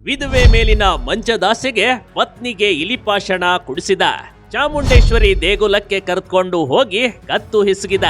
ವಿಧವೆ ಮೇಲಿನ ಮಂಚದಾಸೆಗೆ ಪತ್ನಿಗೆ ಇಲಿಪಾಷಣ ಕುಡಿಸಿದ. ಚಾಮುಂಡೇಶ್ವರಿ ದೇಗುಲಕ್ಕೆ ಕರೆದುಕೊಂಡು ಹೋಗಿ ಕತ್ತು ಹಿಸುಕಿದ.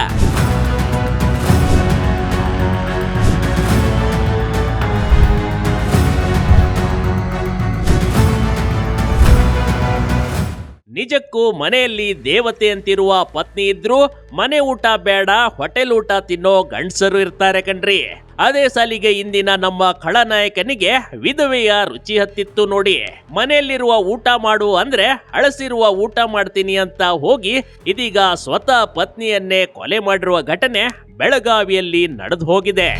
ನಿಜಕ್ಕೂ ಮನೆಯಲ್ಲಿ ದೇವತೆ ಅಂತಿರುವ ಪತ್ನಿ ಇದ್ರೂ ಮನೆ ಊಟ ಬೇಡ ಹೋಟೆಲ್ ಊಟ ತಿನ್ನೋ ಗಂಡಸರು ಇರ್ತಾರೆ ಕಣ್ರಿ. ಅದೇ ಸಾಲಿಗೆ ಇಂದಿನ ನಮ್ಮ ಖಳನಾಯಕನಿಗೆ ವಿಧವೆಯ ರುಚಿ ಹತ್ತಿತ್ತು ನೋಡಿ. ಮನೆಯಲ್ಲಿರುವ ಊಟ ಮಾಡು ಅಂದ್ರೆ ಅಳಸಿರುವ ಊಟ ಮಾಡ್ತೀನಿ ಅಂತ ಹೋಗಿ ಇದೀಗ ಸ್ವತಃ ಪತ್ನಿಯನ್ನೇ ಕೊಲೆ ಮಾಡಿರುವ ಘಟನೆ ಬೆಳಗಾವಿಯಲ್ಲಿ ನಡೆದು ಹೋಗಿದೆ.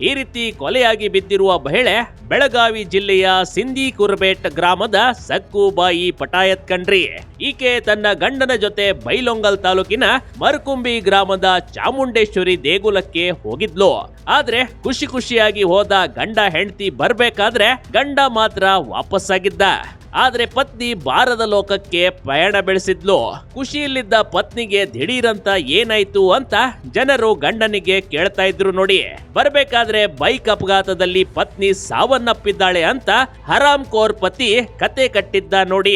ಈ ರೀತಿ ಕೊಲೆಯಾಗಿ ಬಿದ್ದಿರುವ ಮಹಿಳೆ ಬೆಳಗಾವಿ ಜಿಲ್ಲೆಯ ಸಿಂಧಿ ಕುರ್ಬೇಟ್ ಗ್ರಾಮದ ಸಕ್ಕುಬಾಯಿ ಪಟಾಯತ್ ಕಣ್ರಿ. ಈಕೆ ತನ್ನ ಗಂಡನ ಜೊತೆ ಬೈಲೊಂಗಲ್ ತಾಲೂಕಿನ ಮರ್ಕುಂಬಿ ಗ್ರಾಮದ ಚಾಮುಂಡೇಶ್ವರಿ ದೇಗುಲಕ್ಕೆ ಹೋಗಿದ್ಲು. ಆದ್ರೆ ಖುಷಿಯಾಗಿ ಹೋದ ಗಂಡ ಹೆಂಡತಿ ಬರ್ಬೇಕಾದ್ರೆ ಗಂಡ ಮಾತ್ರ ವಾಪಸ್ಸಾಗಿದ್ದ. ಆದ್ರೆ ಪತ್ನಿ ಬಾರದ ಲೋಕಕ್ಕೆ ಪಯಣ ಬೆಳೆಸಿದ್ಲು. ಖುಷಿಯಲ್ಲಿದ್ದ ಪತ್ನಿಗೆ ದಿಢೀರಂತ ಏನಾಯ್ತು ಅಂತ ಜನರು ಗಂಡನಿಗೆ ಕೇಳ್ತಾ ಇದ್ರು ನೋಡಿ. ಬರ್ಬೇಕಾದ್ರೆ ಬೈಕ್ ಅಪಘಾತದಲ್ಲಿ ಪತ್ನಿ ಸಾವನ್ನಪ್ಪಿದ್ದಾಳೆ ಅಂತ ಹರಾಮ್ ಕೋರ್ ಪತಿ ಕತೆ ಕಟ್ಟಿದ್ದ ನೋಡಿ.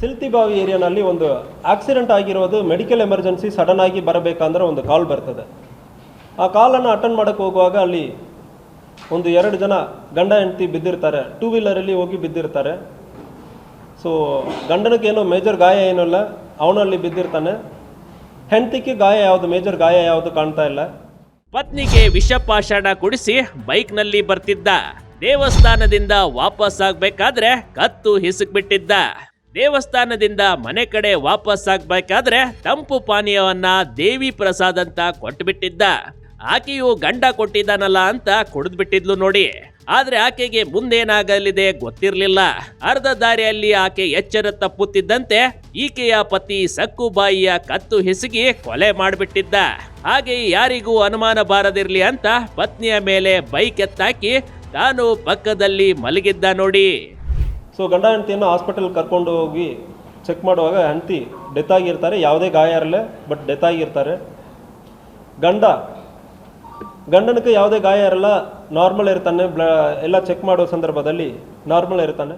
ಸಿಲ್ತಿಬಾವಿ ಏರಿಯಾನಲ್ಲಿ ಒಂದು ಆಕ್ಸಿಡೆಂಟ್ ಆಗಿರೋದು, ಮೆಡಿಕಲ್ ಎಮರ್ಜೆನ್ಸಿ ಸಡನ್ ಆಗಿ ಬರಬೇಕಂದ್ರೆ ಒಂದು ಕಾಲ್ ಬರ್ತದೆ. ಆ ಕಾಲನ್ನು ಅಟೆಂಡ್ ಮಾಡಕ್ಕೆ ಹೋಗುವಾಗ ಅಲ್ಲಿ ಒಂದು 2 ಜನ ಗಂಡ ಹೆಂಡತಿ ಬಿದ್ದಿರ್ತಾರೆ, 2 ವೀಲರಲ್ಲಿ ಹೋಗಿ ಬಿದ್ದಿರ್ತಾರೆ. ಸೊ ಗಂಡನಿಗೇನು ಮೇಜರ್ ಗಾಯ ಏನಿಲ್ಲ, ಅವನಲ್ಲಿ ಬಿದ್ದಿರ್ತಾನೆ. ಹೆಂಡತಿಗೆ ಗಾಯ ಯಾವುದು, ಮೇಜರ್ ಗಾಯ ಯಾವುದು ಕಾಣ್ತಾ ಇಲ್ಲ. ಪತ್ನಿಗೆ ವಿಷಪಾಷಾಣ ಕುಡಿಸಿ ಬೈಕ್ನಲ್ಲಿ ಬರ್ತಿದ್ದ. ದೇವಸ್ಥಾನದಿಂದ ವಾಪಸ್ ಆಗ್ಬೇಕಾದ್ರೆ ಕತ್ತು ಹಿಸುಕ್ಬಿಟ್ಟಿದ್ದ. ದೇವಸ್ಥಾನದಿಂದ ಮನೆ ಕಡೆ ವಾಪಸ್ ಆಗ್ಬೇಕಾದ್ರೆ ತಂಪು ಪಾನೀಯವನ್ನ ದೇವಿ ಪ್ರಸಾದ್ ಅಂತ ಕೊಟ್ಬಿಟ್ಟಿದ್ದ. ಆಕೆಯು ಗಂಡ ಕೊಟ್ಟಿದ್ದಾನಲ್ಲ ಅಂತ ಕುಡಿದ್ಬಿಟ್ಟಿದ್ಲು ನೋಡಿ. ಆದ್ರೆ ಆಕೆಗೆ ಮುಂದೇನಾಗಲಿದೆ ಗೊತ್ತಿರ್ಲಿಲ್ಲ. ಅರ್ಧ ದಾರಿಯಲ್ಲಿ ಆಕೆ ಎಚ್ಚರ ತಪ್ಪುತ್ತಿದ್ದಂತೆ ಈಕೆಯ ಪತಿ ಸಕ್ಕುಬಾಯಿಯ ಕತ್ತು ಹಿಸುಕಿ ಕೊಲೆ ಮಾಡಿಬಿಟ್ಟಿದ್ದ. ಹಾಗೆ ಯಾರಿಗೂ ಅನುಮಾನ ಬಾರದಿರ್ಲಿ ಅಂತ ಪತ್ನಿಯ ಮೇಲೆ ಬೈಕ್ ಎತ್ತಾಕಿ ತಾನು ಪಕ್ಕದಲ್ಲಿ ಮಲಗಿದ್ದ ನೋಡಿ. ಸೊ ಗಂಡ ಹೆಂಡತಿಯನ್ನು ಹಾಸ್ಪಿಟಲ್ ಕರ್ಕೊಂಡು ಹೋಗಿ ಚೆಕ್ ಮಾಡುವಾಗ ಹೆಂಡತಿ ಡೆತ್ ಆಗಿರ್ತಾರೆ. ಯಾವುದೇ ಗಾಯ ಇರಲ್ಲ, ಬಟ್ ಡೆತ್ ಆಗಿರ್ತಾರೆ. ಗಂಡನಿಗೆ ಯಾವುದೇ ಗಾಯ ಇರಲ್ಲ, ನಾರ್ಮಲ್ ಇರ್ತಾನೆ. ಎಲ್ಲ ಚೆಕ್ ಮಾಡೋ ಸಂದರ್ಭದಲ್ಲಿ ನಾರ್ಮಲ್ ಇರ್ತಾನೆ.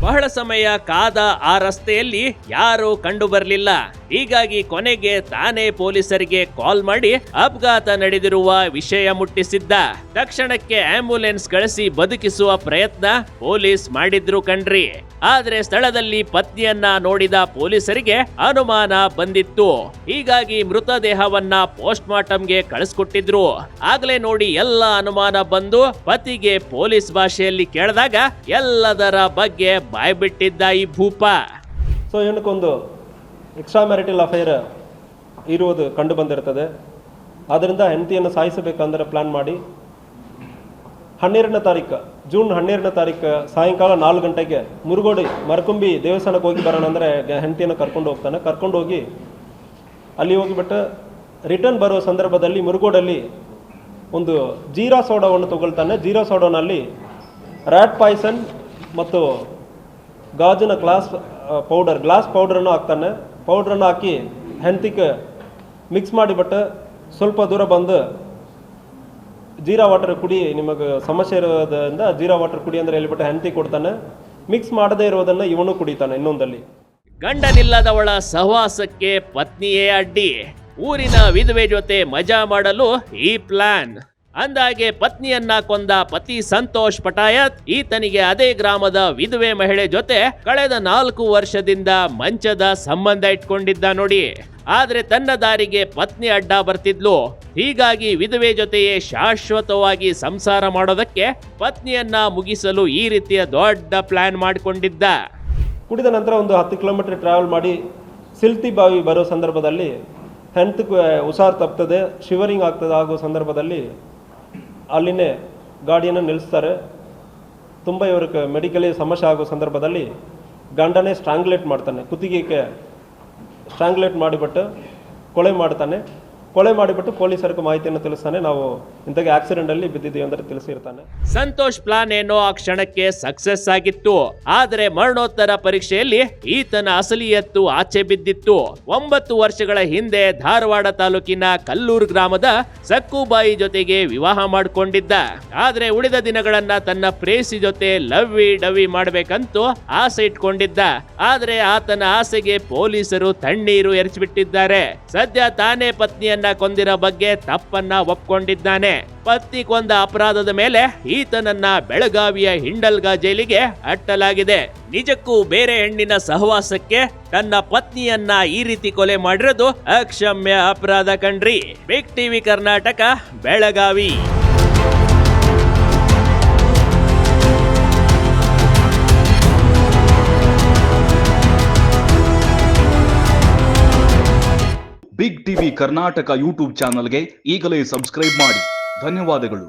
ಬಹಳ ಸಮಯ ಕಾದ ಆ ರಸ್ತೆಯಲ್ಲಿ ಯಾರೂ ಕಂಡು ಬರಲಿಲ್ಲ. ಹೀಗಾಗಿ ಕೊನೆಗೆ ತಾನೇ ಪೊಲೀಸರಿಗೆ ಕಾಲ್ ಮಾಡಿ ಅಪಘಾತ ನಡೆದಿರುವ ವಿಷಯ ಮುಟ್ಟಿಸಿದ್ದ. ತಕ್ಷಣಕ್ಕೆ ಆಂಬ್ಯುಲೆನ್ಸ್ ಕಳಿಸಿ ಬದುಕಿಸುವ ಪ್ರಯತ್ನ ಪೊಲೀಸ್ ಮಾಡಿದ್ರು ಕಣ್ರಿ. ಆದ್ರೆ ಸ್ಥಳದಲ್ಲಿ ಪತ್ನಿಯನ್ನ ನೋಡಿದ ಪೊಲೀಸರಿಗೆ ಅನುಮಾನ ಬಂದಿತ್ತು. ಹೀಗಾಗಿ ಮೃತದೇಹವನ್ನ ಪೋಸ್ಟ್ ಮಾರ್ಟಂಗೆ ಕಳಿಸ್ಕೊಟ್ಟಿದ್ರು. ಆಗ್ಲೇ ನೋಡಿ ಎಲ್ಲ ಅನುಮಾನ ಬಂದು ಪತಿಗೆ ಪೊಲೀಸ್ ಭಾಷೆಯಲ್ಲಿ ಕೇಳಿದಾಗ ಎಲ್ಲದರ ಬಗ್ಗೆ ಬಾಯ್ಬಿಟ್ಟಿದ್ದ ಈ ಭೂಪ. ಸೊ ಏನಕ್ಕೊಂದು ಎಕ್ಸ್ಟ್ರಾ ಮ್ಯಾರಿಟಲ್ ಅಫೇರ್ ಇರುವುದು ಕಂಡು ಬಂದಿರ್ತದೆ. ಆದ್ದರಿಂದ ಹೆಂಡತಿಯನ್ನು ಸಾಯಿಸಬೇಕಂದ್ರೆ ಪ್ಲಾನ್ ಮಾಡಿ 12ನೇ ತಾರೀಕು ಜೂನ್ 12ನೇ ತಾರೀಕು ಸಾಯಂಕಾಲ 4 ಗಂಟೆಗೆ ಮುರುಗೋಡಿ ಮರ್ಕುಂಬಿ ದೇವಸ್ಥಾನಕ್ಕೆ ಹೋಗಿ ಬರೋಣ ಅಂದರೆ ಹೆಂಡತಿಯನ್ನು ಕರ್ಕೊಂಡು ಹೋಗ್ತಾನೆ. ಕರ್ಕೊಂಡು ಹೋಗಿ ಅಲ್ಲಿ ಹೋಗಿಬಿಟ್ಟು ರಿಟರ್ನ್ ಬರೋ ಸಂದರ್ಭದಲ್ಲಿ ಮುರುಗೋಡಲ್ಲಿ ಒಂದು ಜೀರಾ ಸೋಡಾವನ್ನು ತಗೊಳ್ತಾನೆ. ಜೀರಾ ಸೋಡಾನಲ್ಲಿ ರ್ಯಾಟ್ ಪಾಯ್ಸನ್ ಮತ್ತು ಗಾಜಿನ ಗ್ಲಾಸ್ ಪೌಡರನ್ನು ಹಾಕ್ತಾನೆ. ಪೌಡ್ರನ್ನು ಹಾಕಿ ಹೆಂಡತಿಗೆ ಮಿಕ್ಸ್ ಮಾಡಿಬಿಟ್ಟು ಸ್ವಲ್ಪ ದೂರ ಬಂದು ಜೀರಾ ವಾಟರ್ ಕುಡಿ, ನಿಮಗೆ ಸಮಸ್ಯೆ ಇರೋದ್ರಿಂದ ಜೀರಾ ವಾಟರ್ ಕುಡಿ ಅಂದರೆ ಹೇಳ್ಬಿಟ್ಟು ಹೆಂಡತಿ ಕೊಡ್ತಾನೆ. ಮಿಕ್ಸ್ ಮಾಡದೇ ಇರೋದನ್ನು ಇವನು ಕುಡಿತಾನೆ. ಇನ್ನೊಂದಲ್ಲಿ ಗಂಡನಿಲ್ಲದವಳ ಸಹವಾಸಕ್ಕೆ ಪತ್ನಿಯೇ ಅಡ್ಡಿ. ಊರಿನ ವಿಧವೆ ಜೊತೆ ಮಜಾ ಮಾಡಲು ಈ ಪ್ಲಾನ್. ಅಂದಾಗೆ ಪತ್ನಿಯನ್ನ ಕೊಂದ ಪತಿ ಸಂತೋಷ್ ಪಟಾಯತ್ ಈತನಿಗೆ ಅದೇ ಗ್ರಾಮದ ವಿಧವೆ ಮಹಿಳೆ ಜೊತೆ ಕಳೆದ 4 ವರ್ಷದಿಂದ ಮಂಚದ ಸಂಬಂಧ ಇಟ್ಕೊಂಡಿದ್ದ ನೋಡಿ. ಆದ್ರೆ ತನ್ನ ದಾರಿಗೆ ಪತ್ನಿ ಅಡ್ಡ ಬರ್ತಿದ್ಲು. ಹೀಗಾಗಿ ವಿಧವೆ ಜೊತೆಯೇ ಶಾಶ್ವತವಾಗಿ ಸಂಸಾರ ಮಾಡೋದಕ್ಕೆ ಪತ್ನಿಯನ್ನ ಮುಗಿಸಲು ಈ ರೀತಿಯ ದೊಡ್ಡ ಪ್ಲಾನ್ ಮಾಡಿಕೊಂಡಿದ್ದ. ಕುಡಿದ ನಂತರ ಒಂದು 10 ಕಿಲೋಮೀಟರ್ ಟ್ರಾವೆಲ್ ಮಾಡಿ ಸಿಲ್ತಿಬಾವಿ ಬರೋ ಸಂದರ್ಭದಲ್ಲಿ ಹೆಂಡತಿಗೆ ಹುಷಾರು ತಪ್ತದೆ, ಶಿವರಿಂಗ್ ಆಗ್ತದೆ. ಆಗೋ ಸಂದರ್ಭದಲ್ಲಿ ಅಲ್ಲಿನೇ ಗಾಡಿಯನ್ನು ನಿಲ್ಲಿಸ್ತಾರೆ. ತುಂಬ ಇವ್ರಿಗೆ ಮೆಡಿಕಲಿ ಸಮಸ್ಯೆ ಆಗೋ ಸಂದರ್ಭದಲ್ಲಿ ಗಂಡನೇ ಸ್ಟ್ರಾಂಗ್ಲೇಟ್ ಮಾಡ್ತಾನೆ. ಕುತ್ತಿಗೆಗೆ ಸ್ಟ್ರಾಂಗ್ಲೇಟ್ ಮಾಡಿಬಿಟ್ಟು ಕೊಲೆ ಮಾಡ್ತಾನೆ. ಕೊಲೆ ಮಾಡಿಬಿಟ್ಟು ಪೊಲೀಸರಿಗೆ ಮಾಹಿತಿಯನ್ನು ತಿಳಿಸ್ತಾನೆ. ನಾವು ಇಂಥಗೆ ಆಕ್ಸಿಡೆಂಟಲ್ಲಿ ಬಿದ್ದಿದ್ದೀವಿ ಅಂದರೆ ತಿಳಿಸಿರ್ತಾನೆ. ಸಂತೋಷ್ ಪ್ಲಾನ್ ಏನೋ ಆ ಕ್ಷಣಕ್ಕೆ ಸಕ್ಸಸ್ ಆಗಿತ್ತು. ಆದರೆ ಮರಣೋತ್ತರ ಪರೀಕ್ಷೆಯಲ್ಲಿ ಈತನ ಅಸಲಿಯತ್ತು ಆಚೆ ಬಿದ್ದಿತ್ತು. 9 ವರ್ಷಗಳ ಹಿಂದೆ ಧಾರವಾಡ ತಾಲೂಕಿನ ಕಲ್ಲೂರು ಗ್ರಾಮದ ಸಕ್ಕುಬಾಯಿ ಜೊತೆಗೆ ವಿವಾಹ ಮಾಡಿಕೊಂಡಿದ್ದ. ಆದ್ರೆ ಉಳಿದ ದಿನಗಳನ್ನ ತನ್ನ ಪ್ರೇಸಿ ಜೊತೆ ಲವ್ವಿ ಡವ್ವಿ ಮಾಡ್ಬೇಕಂತೂ ಆಸೆ ಇಟ್ಕೊಂಡಿದ್ದ. ಆದ್ರೆ ಆತನ ಆಸೆಗೆ ಪೊಲೀಸರು ತಣ್ಣೀರು ಎರಚಿಬಿಟ್ಟಿದ್ದಾರೆ. ಸದ್ಯ ತಾನೇ ಪತ್ನಿಯನ್ನ ಕೊಂದಿರೋ ಬಗ್ಗೆ ತಪ್ಪನ್ನ ಒಪ್ಕೊಂಡಿದ್ದಾನೆ. ಪತ್ನಿ ಕೊಂದ ಅಪರಾಧದ ಮೇಲೆ ಈತನನ್ನ ಬೆಳಗಾವಿಯ ಹಿಂಡಲ್ಗಾ ಜೈಲಿಗೆ ಅಟ್ಟಲಾಗಿದೆ. ನಿಜಕ್ಕೂ ಬೇರೆ ಹೆಣ್ಣಿನ ಸಹವಾಸಕ್ಕೆ ತನ್ನ ಪತ್ನಿಯನ್ನ ಈ ರೀತಿ ಕೊಲೆ ಮಾಡಿರೋದು ಅಕ್ಷಮ್ಯ ಅಪರಾಧ ಕಣ್ರಿ. Big TV Karnataka, Belagavi. Big TV Karnataka YouTube ಚಾನಲ್ಗೆ ಈಗಲೇ ಸಬ್ಸ್ಕ್ರೈಬ್ ಮಾಡಿ. ಧನ್ಯವಾದಗಳು.